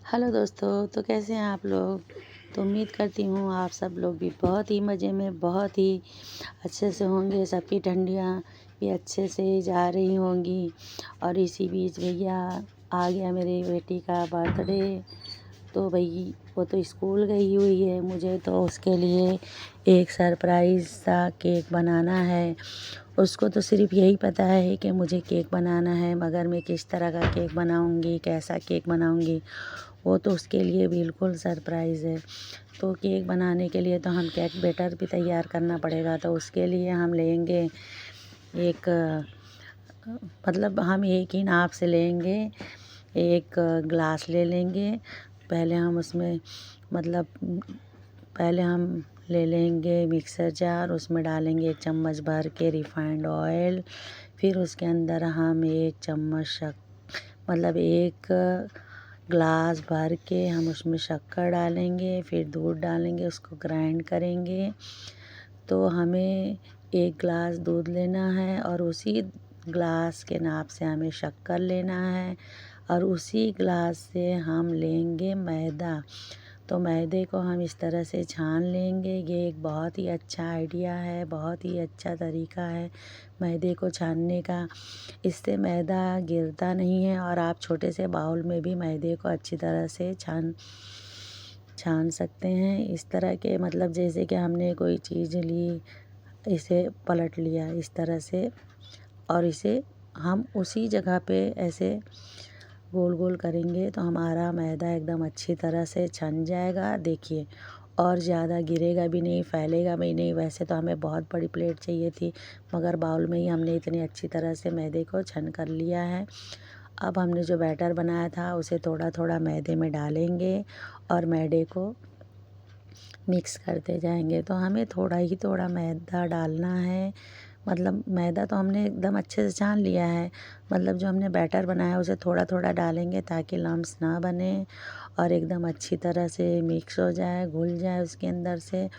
Hello दोस्तों, तो कैसे हैं आप लोग। तो उम्मीद करती हूँ आप सब लोग भी बहुत ही मज़े में, बहुत ही अच्छे से होंगे। सबकी ठंडियाँ भी अच्छे से जा रही होंगी। और इसी बीच भैया आ गया मेरी बेटी का बर्थडे। तो भाई वो तो स्कूल गई हुई है, मुझे तो उसके लिए एक सरप्राइज़ सा केक बनाना है। उसको तो सिर्फ़ यही पता है कि मुझे केक बनाना है, मगर मैं किस तरह का केक बनाऊँगी, कैसा केक बनाऊँगी, वो तो उसके लिए बिल्कुल सरप्राइज़ है। तो केक बनाने के लिए तो हम केक बैटर भी तैयार करना पड़ेगा। तो उसके लिए हम लेंगे एक मतलब हम एक ही नाप से लेंगे। एक ग्लास ले लेंगे। पहले हम उसमें मतलब पहले हम ले लेंगे मिक्सर जार, उसमें डालेंगे 1 चम्मच भर के रिफाइंड ऑयल। फिर उसके अंदर हम 1 चम्मच मतलब 1 ग्लास भर के हम उसमें शक्कर डालेंगे। फिर दूध डालेंगे, उसको ग्राइंड करेंगे। तो हमें 1 ग्लास दूध लेना है और उसी ग्लास के नाप से हमें शक्कर लेना है और उसी ग्लास से हम लेंगे मैदा। तो मैदे को हम इस तरह से छान लेंगे। ये एक बहुत ही अच्छा आइडिया है, बहुत ही अच्छा तरीका है मैदे को छानने का। इससे मैदा गिरता नहीं है और आप छोटे से बाउल में भी मैदे को अच्छी तरह से छान सकते हैं। इस तरह के मतलब जैसे कि हमने कोई चीज़ ली, इसे पलट लिया इस तरह से और इसे हम उसी जगह पे ऐसे गोल गोल करेंगे तो हमारा मैदा एकदम अच्छी तरह से छन जाएगा। देखिए, और ज़्यादा गिरेगा भी नहीं, फैलेगा भी नहीं। वैसे तो हमें बहुत बड़ी प्लेट चाहिए थी, मगर बाउल में ही हमने इतनी अच्छी तरह से मैदे को छन कर लिया है। अब हमने जो बैटर बनाया था उसे थोड़ा थोड़ा मैदे में डालेंगे और मैदे को मिक्स करते जाएंगे। तो हमें थोड़ा ही थोड़ा मैदा डालना है। मतलब मैदा तो हमने एकदम अच्छे से छान लिया है, मतलब जो हमने बैटर बनाया उसे थोड़ा थोड़ा डालेंगे ताकि लम्स ना बने और एकदम अच्छी तरह से मिक्स हो जाए, घुल जाए उसके अंदर से।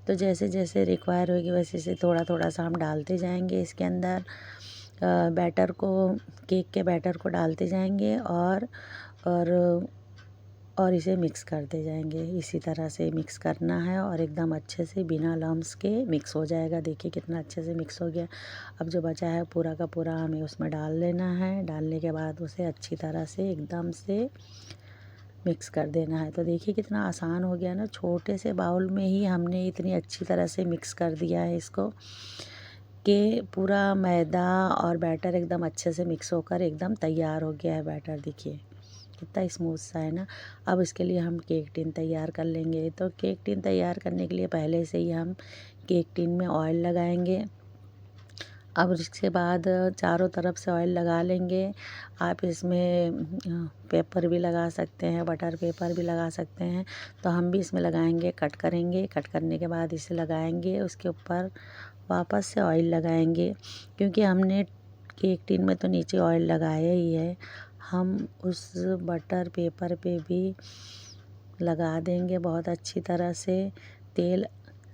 तो जैसे जैसे रिक्वायर होगी वैसे वैसे थोड़ा थोड़ा सा हम डालते जाएंगे इसके अंदर बैटर को, केक के बैटर को डालते जाएंगे और और इसे मिक्स करते जाएंगे। इसी तरह से मिक्स करना है और एकदम अच्छे से बिना लम्स के मिक्स हो जाएगा। देखिए कितना अच्छे से मिक्स हो गया। अब जो बचा है पूरा का पूरा हमें उसमें डाल लेना है। डालने के बाद उसे अच्छी तरह से एकदम से मिक्स कर देना है। तो देखिए कितना आसान हो गया ना, छोटे से बाउल में ही हमने इतनी अच्छी तरह से मिक्स कर दिया है इसको कि पूरा मैदा और बैटर एकदम अच्छे से मिक्स होकर एकदम तैयार हो गया है बैटर। देखिए कितना स्मूथ सा है ना। अब इसके लिए हम केक टिन तैयार कर लेंगे। तो केक टिन तैयार करने के लिए पहले से ही हम केक टिन में ऑयल लगाएंगे। अब इसके बाद चारों तरफ से ऑयल लगा लेंगे। आप इसमें पेपर भी लगा सकते हैं, बटर पेपर भी लगा सकते हैं। तो हम भी इसमें लगाएंगे, कट करेंगे। कट करने के बाद इसे लगाएंगे, उसके ऊपर वापस से ऑयल लगाएंगे क्योंकि हमने केक टिन में तो नीचे ऑयल लगाया ही है। हम उस बटर पेपर पे भी लगा देंगे बहुत अच्छी तरह से तेल,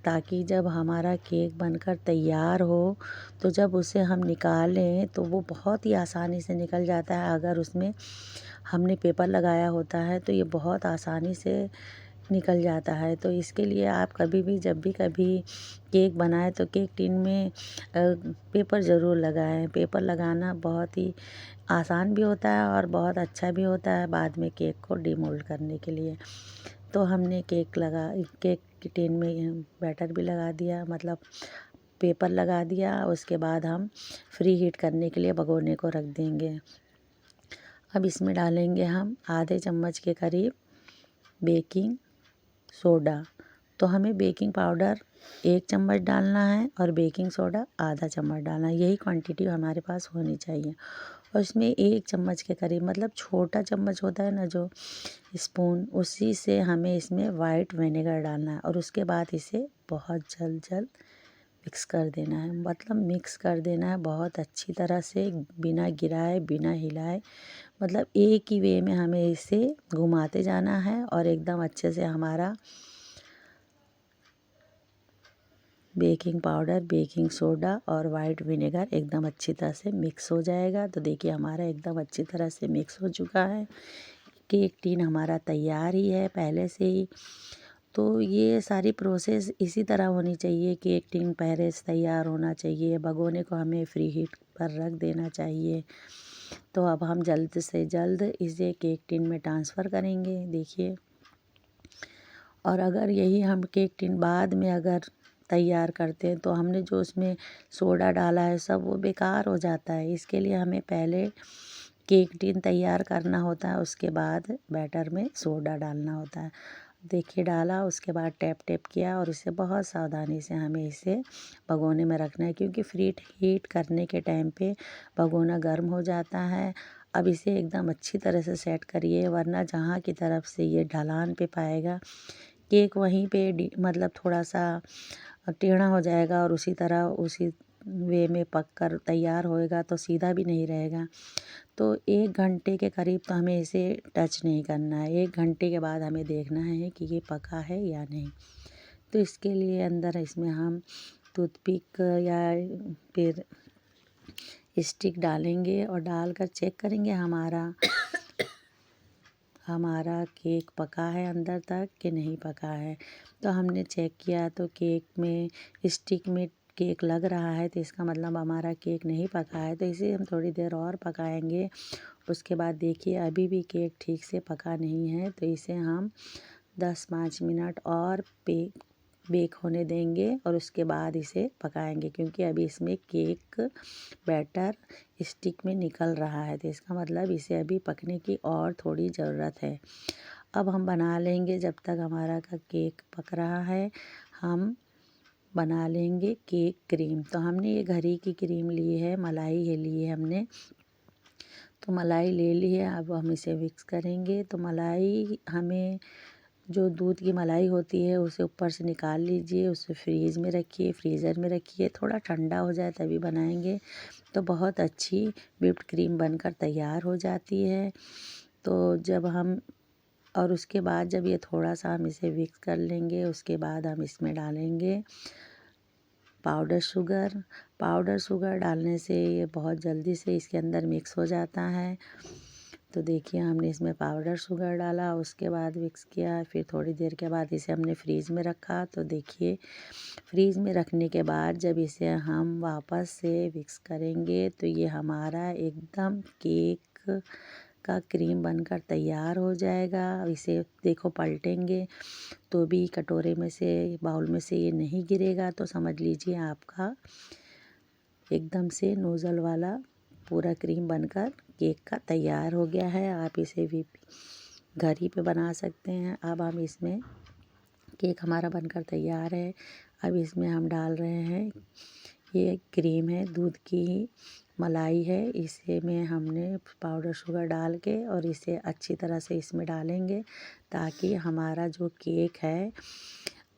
ताकि जब हमारा केक बनकर तैयार हो तो जब उसे हम निकालें तो वो बहुत ही आसानी से निकल जाता है। अगर उसमें हमने पेपर लगाया होता है तो ये बहुत आसानी से निकल जाता है। तो इसके लिए आप कभी भी जब भी कभी केक बनाएं तो केक टिन में पेपर ज़रूर लगाएं। पेपर लगाना बहुत ही आसान भी होता है और बहुत अच्छा भी होता है बाद में केक को डीमोल्ड करने के लिए। तो हमने केक की टिन में बैटर भी लगा दिया, मतलब पेपर लगा दिया। उसके बाद हम फ्री हीट करने के लिए भगोने को रख देंगे। अब इसमें डालेंगे हम आधे चम्मच के करीब बेकिंग सोडा। तो हमें बेकिंग पाउडर 1 चम्मच डालना है और बेकिंग सोडा आधा चम्मच डालना है। यही क्वांटिटी हमारे पास होनी चाहिए। और इसमें 1 चम्मच के करीब, मतलब छोटा चम्मच होता है ना जो स्पून, उसी से हमें इसमें वाइट विनेगर डालना है और उसके बाद इसे बहुत जल्द मिक्स कर देना है। मतलब मिक्स कर देना है बहुत अच्छी तरह से, बिना गिराए बिना हिलाए। मतलब एक ही वे में हमें इसे घुमाते जाना है और एकदम अच्छे से हमारा बेकिंग पाउडर, बेकिंग सोडा और वाइट विनेगर एकदम अच्छी तरह से मिक्स हो जाएगा। तो देखिए हमारा एकदम अच्छी तरह से मिक्स हो चुका है। केक टिन हमारा तैयार ही है पहले से ही। तो ये सारी प्रोसेस इसी तरह होनी चाहिए। केक टिन पहले से तैयार होना चाहिए, भगोने को हमें फ्री हीट पर रख देना चाहिए। तो अब हम जल्द से जल्द इसे केक टिन में ट्रांसफ़र करेंगे, देखिए। और अगर यही हम केक टिन बाद में अगर तैयार करते हैं तो हमने जो उसमें सोडा डाला है सब वो बेकार हो जाता है। इसके लिए हमें पहले केक टिन तैयार करना होता है, उसके बाद बैटर में सोडा डालना होता है। देखिए डाला, उसके बाद टैप टैप किया और इसे बहुत सावधानी से हमें इसे भगोने में रखना है, क्योंकि फ्री हीट करने के टाइम पे भगोना गर्म हो जाता है। अब इसे एकदम अच्छी तरह से सेट करिए, वरना जहाँ की तरफ से ये ढलान पे पाएगा केक वहीं पे मतलब थोड़ा सा टेढ़ा हो जाएगा और उसी तरह उसी वे में पक कर तैयार होएगा तो सीधा भी नहीं रहेगा। तो 1 घंटे के करीब तो हमें इसे टच नहीं करना है। 1 घंटे के बाद हमें देखना है कि ये पका है या नहीं। तो इसके लिए अंदर इसमें हम टूथपिक या फिर स्टिक डालेंगे और डालकर चेक करेंगे हमारा केक पका है अंदर तक कि नहीं पका है। तो हमने चेक किया तो केक में स्टिक में केक लग रहा है, तो इसका मतलब हमारा केक नहीं पका है। तो इसे हम थोड़ी देर और पकाएंगे। उसके बाद देखिए अभी भी केक ठीक से पका नहीं है, तो इसे हम 10-5 मिनट और बेक होने देंगे और उसके बाद इसे पकाएंगे, क्योंकि अभी इसमें केक बैटर स्टिक में निकल रहा है। तो इसका मतलब इसे अभी पकने की और थोड़ी ज़रूरत है। अब हम बना लेंगे, जब तक हमारा का केक पक रहा है हम बना लेंगे केक क्रीम। तो हमने ये घर ही की क्रीम ली है, मलाई है ली है हमने। तो मलाई ले ली है, अब हम इसे मिक्स करेंगे। तो मलाई हमें जो दूध की मलाई होती है उसे ऊपर से निकाल लीजिए, उसे फ्रीज़ में रखिए, फ्रीज़र में रखिए, थोड़ा ठंडा हो जाए तभी बनाएंगे तो बहुत अच्छी व्हिप्ड क्रीम बनकर तैयार हो जाती है। तो जब हम और उसके बाद जब ये थोड़ा सा हम इसे मिक्स कर लेंगे, उसके बाद हम इसमें डालेंगे पाउडर शुगर डालने से ये बहुत जल्दी से इसके अंदर मिक्स हो जाता है। तो देखिए हमने इसमें पाउडर शुगर डाला, उसके बाद मिक्स किया, फिर थोड़ी देर के बाद इसे हमने फ्रीज़ में रखा। तो देखिए फ्रीज़ में रखने के बाद जब इसे हम वापस से मिक्स करेंगे तो ये हमारा एकदम केक का क्रीम बनकर तैयार हो जाएगा। इसे देखो पलटेंगे तो भी कटोरे में से बाउल में से ये नहीं गिरेगा, तो समझ लीजिए आपका एकदम से नोज़ल वाला पूरा क्रीम बनकर केक का तैयार हो गया है। आप इसे भी घर ही पे बना सकते हैं। अब हम इसमें केक हमारा बनकर तैयार है। अब इसमें हम डाल रहे हैं, ये क्रीम है दूध की ही मलाई है, इसे में हमने पाउडर शुगर डाल के और इसे अच्छी तरह से इसमें डालेंगे, ताकि हमारा जो केक है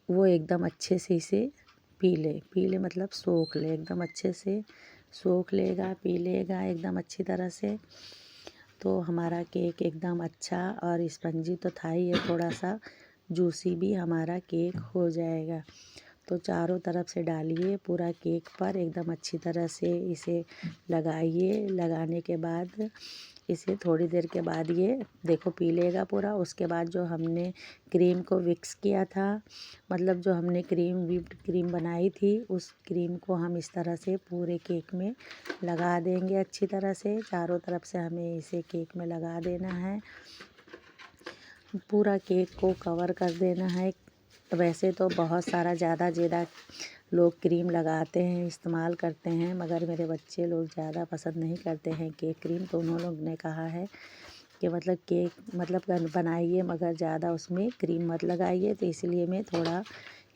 वो एकदम अच्छे से इसे पी ले मतलब सोख ले, एकदम अच्छे से सोख लेगा, पी लेगा एकदम अच्छी तरह से। तो हमारा केक एकदम अच्छा और स्पंजी तो था ही, है थोड़ा सा जूसी भी हमारा केक हो जाएगा। तो चारों तरफ से डालिए पूरा केक पर एकदम अच्छी तरह से इसे लगाइए। लगाने के बाद इसे थोड़ी देर के बाद ये देखो पी लेगा पूरा। उसके बाद जो हमने क्रीम को विक्स किया था, मतलब जो हमने व्हिप्ड क्रीम बनाई थी, उस क्रीम को हम इस तरह से पूरे केक में लगा देंगे अच्छी तरह से। चारों तरफ से हमें इसे केक में लगा देना है, पूरा केक को कवर कर देना है। वैसे तो बहुत सारा ज़्यादा लोग क्रीम लगाते हैं, इस्तेमाल करते हैं, मगर मेरे बच्चे लोग ज़्यादा पसंद नहीं करते हैं केक क्रीम। तो उन्होंने लोग ने कहा है कि मतलब केक मतलब बनाइए मगर ज़्यादा उसमें क्रीम मत लगाइए। तो इसलिए मैं थोड़ा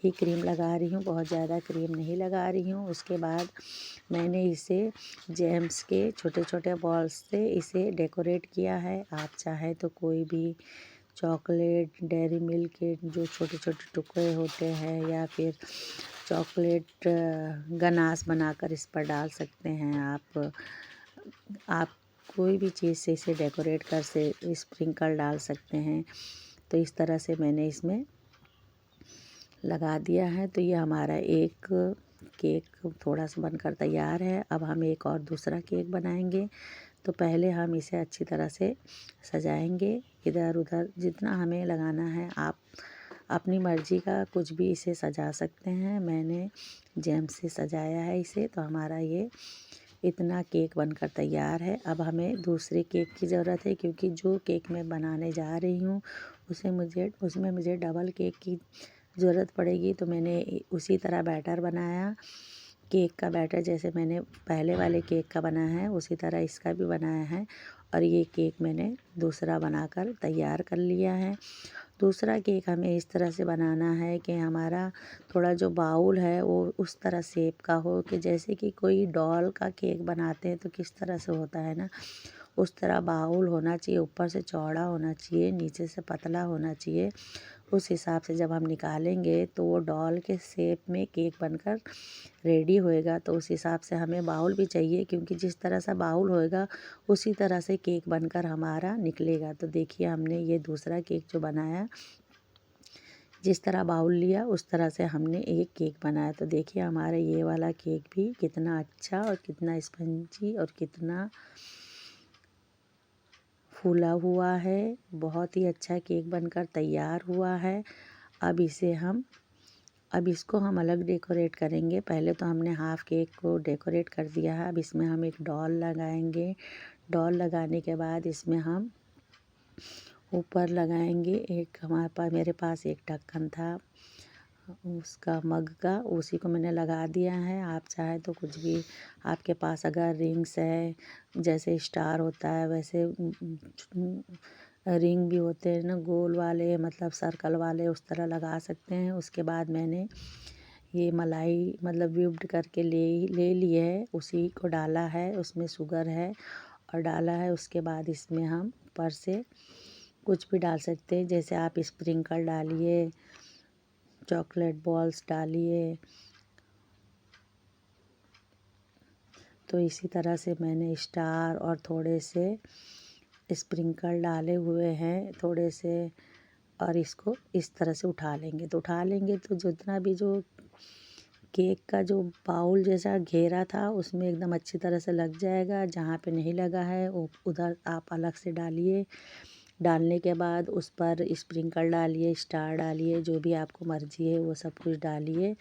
ही क्रीम लगा रही हूँ, बहुत ज़्यादा क्रीम नहीं लगा रही हूँ। उसके बाद मैंने इसे जेम्स के छोटे छोटे बॉल्स से इसे डेकोरेट किया है। आप चाहे तो कोई भी चॉकलेट, डेयरी मिल्क के जो छोटे छोटे टुकड़े होते हैं, या फिर चॉकलेट गनाश बनाकर इस पर डाल सकते हैं। आप कोई भी चीज़ से इसे डेकोरेट कर से स्प्रिंकल डाल सकते हैं। तो इस तरह से मैंने इसमें लगा दिया है। तो ये हमारा एक केक थोड़ा सा बनकर तैयार है। अब हम एक और दूसरा केक बनाएंगे। तो पहले हम इसे अच्छी तरह से सजाएंगे। इधर उधर जितना हमें लगाना है आप अपनी मर्ज़ी का कुछ भी इसे सजा सकते हैं। मैंने जैम से सजाया है इसे, तो हमारा ये इतना केक बनकर तैयार है। अब हमें दूसरे केक की ज़रूरत है, क्योंकि जो केक मैं बनाने जा रही हूँ उसमें मुझे डबल केक की ज़रूरत पड़ेगी। तो मैंने उसी तरह बैटर बनाया, केक का बैटर जैसे मैंने पहले वाले केक का बनाया है उसी तरह इसका भी बनाया है। और ये केक मैंने दूसरा बनाकर तैयार कर लिया है। दूसरा केक हमें इस तरह से बनाना है कि हमारा थोड़ा जो बाउल है वो उस तरह शेप का हो कि जैसे कि कोई डॉल का केक बनाते हैं तो किस तरह से होता है ना, उस तरह बाउल होना चाहिए। ऊपर से चौड़ा होना चाहिए, नीचे से पतला होना चाहिए। उस हिसाब से जब हम निकालेंगे तो वो डॉल के शेप में केक बनकर रेडी होएगा। तो उस हिसाब से हमें बाउल भी चाहिए, क्योंकि जिस तरह से बाउल होएगा उसी तरह से केक बनकर हमारा निकलेगा। तो देखिए हमने ये दूसरा केक जो बनाया, जिस तरह बाउल लिया उस तरह से हमने एक केक बनाया। तो देखिए हमारा ये वाला केक भी कितना अच्छा और कितना स्पंजी और कितना फूला हुआ है। बहुत ही अच्छा केक बनकर तैयार हुआ है। अब इसको हम अलग डेकोरेट करेंगे। पहले तो हमने हाफ केक को डेकोरेट कर दिया है। अब इसमें हम एक डॉल लगाएंगे। डॉल लगाने के बाद इसमें हम ऊपर लगाएंगे मेरे पास एक ढक्कन था उसका मग का, उसी को मैंने लगा दिया है। आप चाहे तो कुछ भी, आपके पास अगर रिंग्स है जैसे स्टार होता है वैसे रिंग भी होते हैं ना गोल वाले, मतलब सर्कल वाले, उस तरह लगा सकते हैं। उसके बाद मैंने ये मलाई मतलब व्हिप्ड करके ले लिए है, उसी को डाला है, उसमें शुगर है और डाला है। उसके बाद इसमें हम ऊपर से कुछ भी डाल सकते हैं, जैसे आप स्प्रिंकल डालिए, चॉकलेट बॉल्स डालिए। तो इसी तरह से मैंने स्टार और थोड़े से स्प्रिंकल डाले हुए हैं थोड़े से, और इसको इस तरह से उठा लेंगे। तो जितना भी जो केक का जो बाउल जैसा घेरा था उसमें एकदम अच्छी तरह से लग जाएगा। जहाँ पे नहीं लगा है वो उधर आप अलग से डालिए। डालने के बाद उस पर स्प्रिंकल डालिए, स्टार डालिए, जो भी आपको मर्ज़ी है वो सब कुछ डालिए।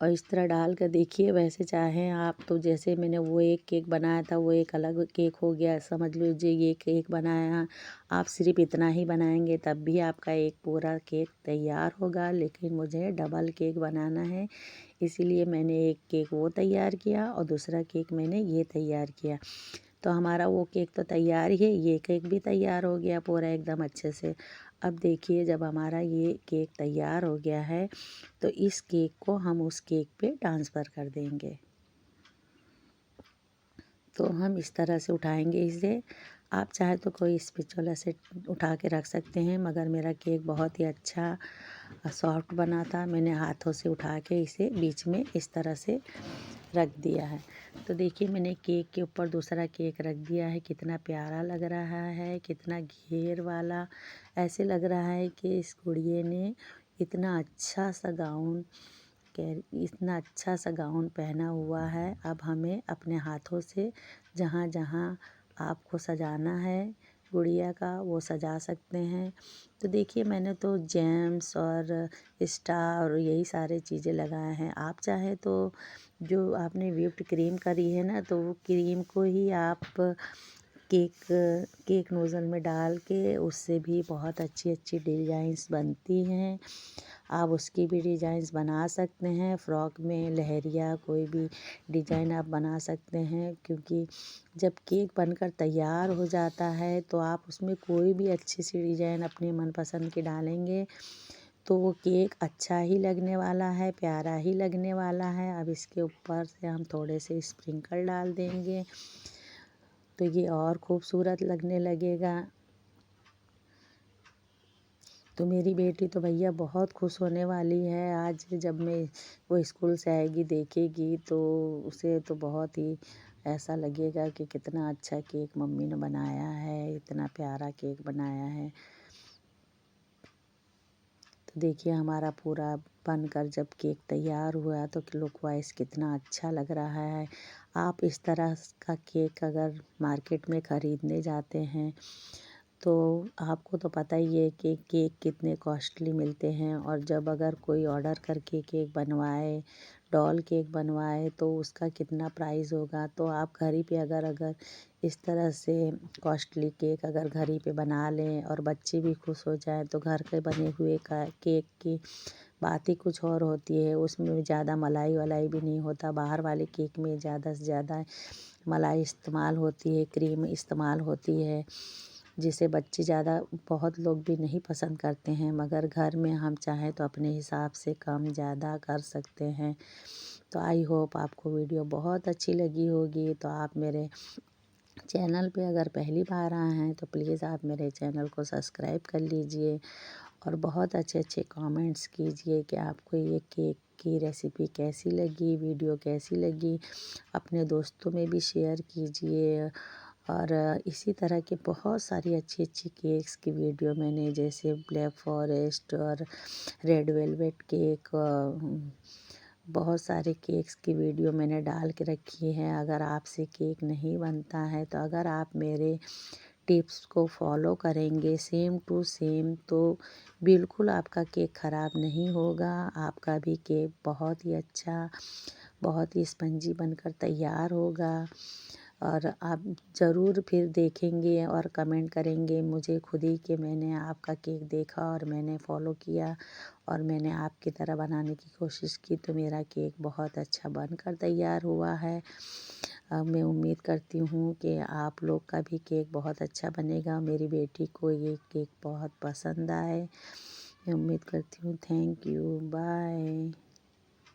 और इस तरह डाल कर देखिए, वैसे चाहें आप तो जैसे मैंने वो एक केक बनाया था वो एक अलग केक हो गया, समझ लीजिए ये केक बनाया। आप सिर्फ इतना ही बनाएंगे तब भी आपका एक पूरा केक तैयार होगा। लेकिन मुझे डबल केक बनाना है, इसीलिए मैंने एक केक वो तैयार किया और दूसरा केक मैंने ये तैयार किया। तो हमारा वो केक तो तैयार ही है, ये केक भी तैयार हो गया पूरा एकदम अच्छे से। अब देखिए जब हमारा ये केक तैयार हो गया है तो इस केक को हम उस केक पे ट्रांसफ़र कर देंगे। तो हम इस तरह से उठाएंगे इसे। आप चाहे तो कोई स्पैचुला से उठा के रख सकते हैं, मगर मेरा केक बहुत ही अच्छा सॉफ्ट बना था। मैंने हाथों से उठा के इसे बीच में इस तरह से रख दिया है। तो देखिए मैंने केक के ऊपर दूसरा केक रख दिया है, कितना प्यारा लग रहा है, कितना घेर वाला। ऐसे लग रहा है कि इस गुड़िया ने इतना अच्छा सा गाउन पहना हुआ है। अब हमें अपने हाथों से जहाँ जहाँ आपको सजाना है गुड़िया का वो सजा सकते हैं। तो देखिए मैंने तो जेम्स और स्टार और यही सारे चीज़ें लगाए हैं। आप चाहे तो जो आपने व्हिप्ड क्रीम करी है ना, तो वो क्रीम को ही आप केक नोज़ल में डाल के उससे भी बहुत अच्छी अच्छी डिज़ाइंस बनती हैं। आप उसकी भी डिज़ाइंस बना सकते हैं। फ्रॉक में लहरिया कोई भी डिज़ाइन आप बना सकते हैं, क्योंकि जब केक बनकर तैयार हो जाता है तो आप उसमें कोई भी अच्छी सी डिज़ाइन अपने मनपसंद की डालेंगे तो वो केक अच्छा ही लगने वाला है, प्यारा ही लगने वाला है। अब इसके ऊपर से हम थोड़े से स्प्रिंकल डाल देंगे तो ये और खूबसूरत लगने लगेगा। तो मेरी बेटी तो भैया बहुत खुश होने वाली है आज, जब वो स्कूल से आएगी देखेगी तो उसे तो बहुत ही ऐसा लगेगा कि कितना अच्छा केक मम्मी ने बनाया है, इतना प्यारा केक बनाया है। तो देखिए हमारा पूरा बनकर जब केक तैयार हुआ तो लुक वाइज कितना अच्छा लग रहा है। आप इस तरह का केक अगर मार्केट में ख़रीदने जाते हैं तो आपको तो पता ही है कि केक कितने कॉस्टली मिलते हैं, और जब अगर कोई ऑर्डर करके केक बनवाए, डॉल केक बनवाए, तो उसका कितना प्राइस होगा। तो आप घर ही पे अगर अगर इस तरह से कॉस्टली केक अगर घर ही पे बना लें और बच्चे भी खुश हो जाएं, तो घर के बने हुए का केक की बात ही कुछ और होती है। उसमें ज़्यादा मलाई वलाई भी नहीं होता। बाहर वाले केक में ज़्यादा से ज़्यादा मलाई इस्तेमाल होती है, क्रीम इस्तेमाल होती है, जिसे बच्चे ज़्यादा बहुत लोग भी नहीं पसंद करते हैं। मगर घर में हम चाहें तो अपने हिसाब से कम ज़्यादा कर सकते हैं। तो आई होप आपको वीडियो बहुत अच्छी लगी होगी। तो आप मेरे चैनल पे अगर पहली बार आए हैं तो प्लीज़ आप मेरे चैनल को सब्सक्राइब कर लीजिए, और बहुत अच्छे अच्छे कमेंट्स कीजिए कि आपको ये केक की रेसिपी कैसी लगी, वीडियो कैसी लगी। अपने दोस्तों में भी शेयर कीजिए। और इसी तरह के बहुत सारी अच्छी अच्छी केक्स की वीडियो मैंने, जैसे ब्लैक फॉरेस्ट और रेड वेलवेट केक, बहुत सारे केक्स की वीडियो मैंने डाल के रखी है। अगर आपसे केक नहीं बनता है, तो अगर आप मेरे टिप्स को फॉलो करेंगे सेम टू सेम, तो बिल्कुल आपका केक ख़राब नहीं होगा। आपका भी केक बहुत ही अच्छा, बहुत ही स्पंजी बनकर तैयार होगा। और आप ज़रूर फिर देखेंगे और कमेंट करेंगे मुझे खुद ही कि मैंने आपका केक देखा और मैंने फ़ॉलो किया और मैंने आपकी तरह बनाने की कोशिश की, तो मेरा केक बहुत अच्छा बनकर तैयार हुआ है। मैं उम्मीद करती हूँ कि आप लोग का भी केक बहुत अच्छा बनेगा। मेरी बेटी को ये केक बहुत पसंद आए। मैं उम्मीद करती हूँ। Thank you, bye.